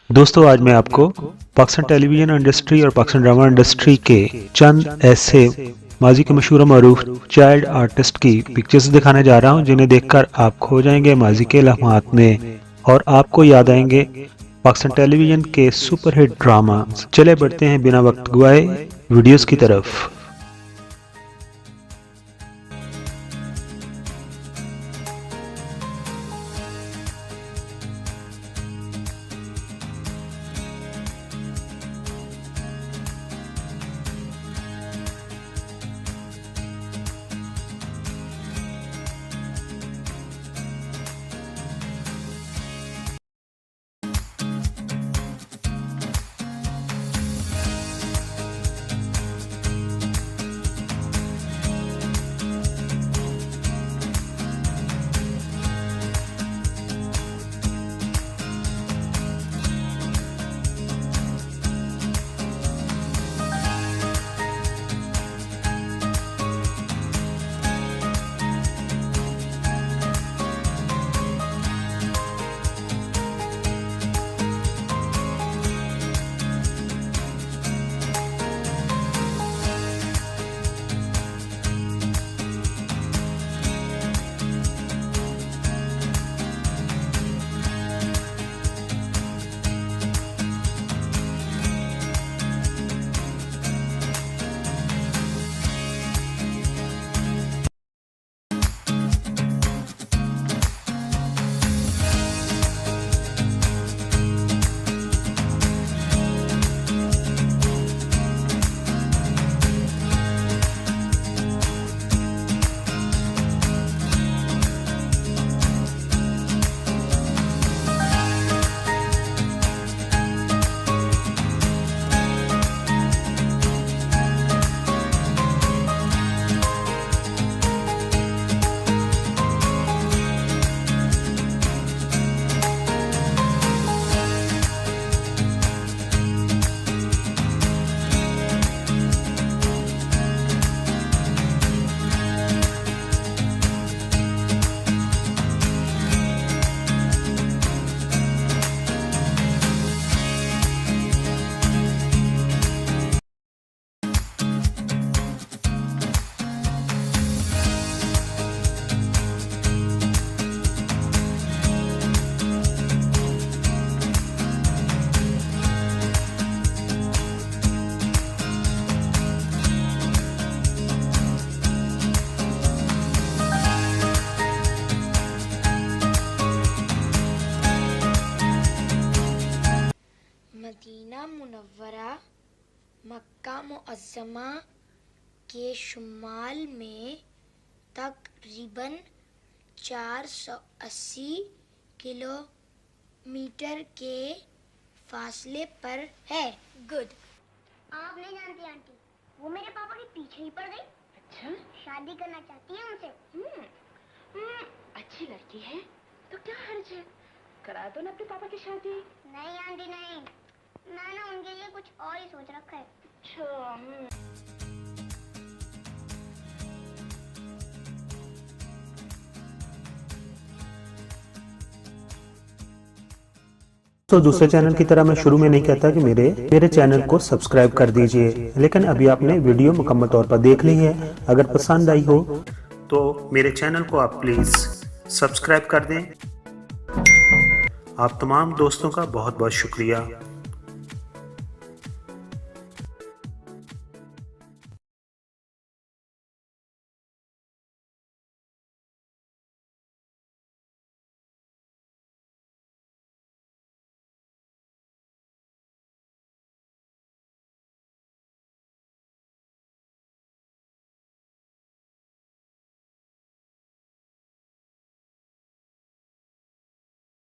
दोस्तों आज मैं आपको पाकिस्तान टेलीविज़न इंडस्ट्री और पाकिस्तान ड्रामा इंडस्ट्री के चंद ऐसे माजी के मशहूर मरूफ चाइल्ड आर्टिस्ट की पिक्चर्स दिखाने जा रहा हूं जिन्हें देखकर आप खो जाएंगे माजी के लम्हात में और आपको याद आएंगे पाकिस्तान टेलीविज़न के सुपरहिट ड्रामा। चले बढ़ते हैं बिना वक्त गवाए वीडियोस की तरफ। मक्का मुअज़्ज़मा के शुमाल में तकरीबन 480 किलोमीटर के फासले पर है। गुड। आप नहीं जानती आंटी, वो मेरे पापा के पीछे ही पड़ गई। अच्छा, शादी करना चाहती है उनसे। अच्छी लड़की है तो क्या हर्ज है, करा दो ना अपने पापा की शादी। नहीं आंटी नहीं, मैंने उनके लिए कुछ और ही सोच रखा है। तो दूसरे चैनल की तरह मैं शुरू में नहीं कहता कि मेरे चैनल को सब्सक्राइब कर दीजिए, लेकिन अभी आपने वीडियो मुकम्मल तौर पर देख ली है। अगर पसंद आई हो तो मेरे चैनल को आप प्लीज़ सब्सक्राइब कर दें। आप तमाम दोस्तों का बहुत बहुत शुक्रिया।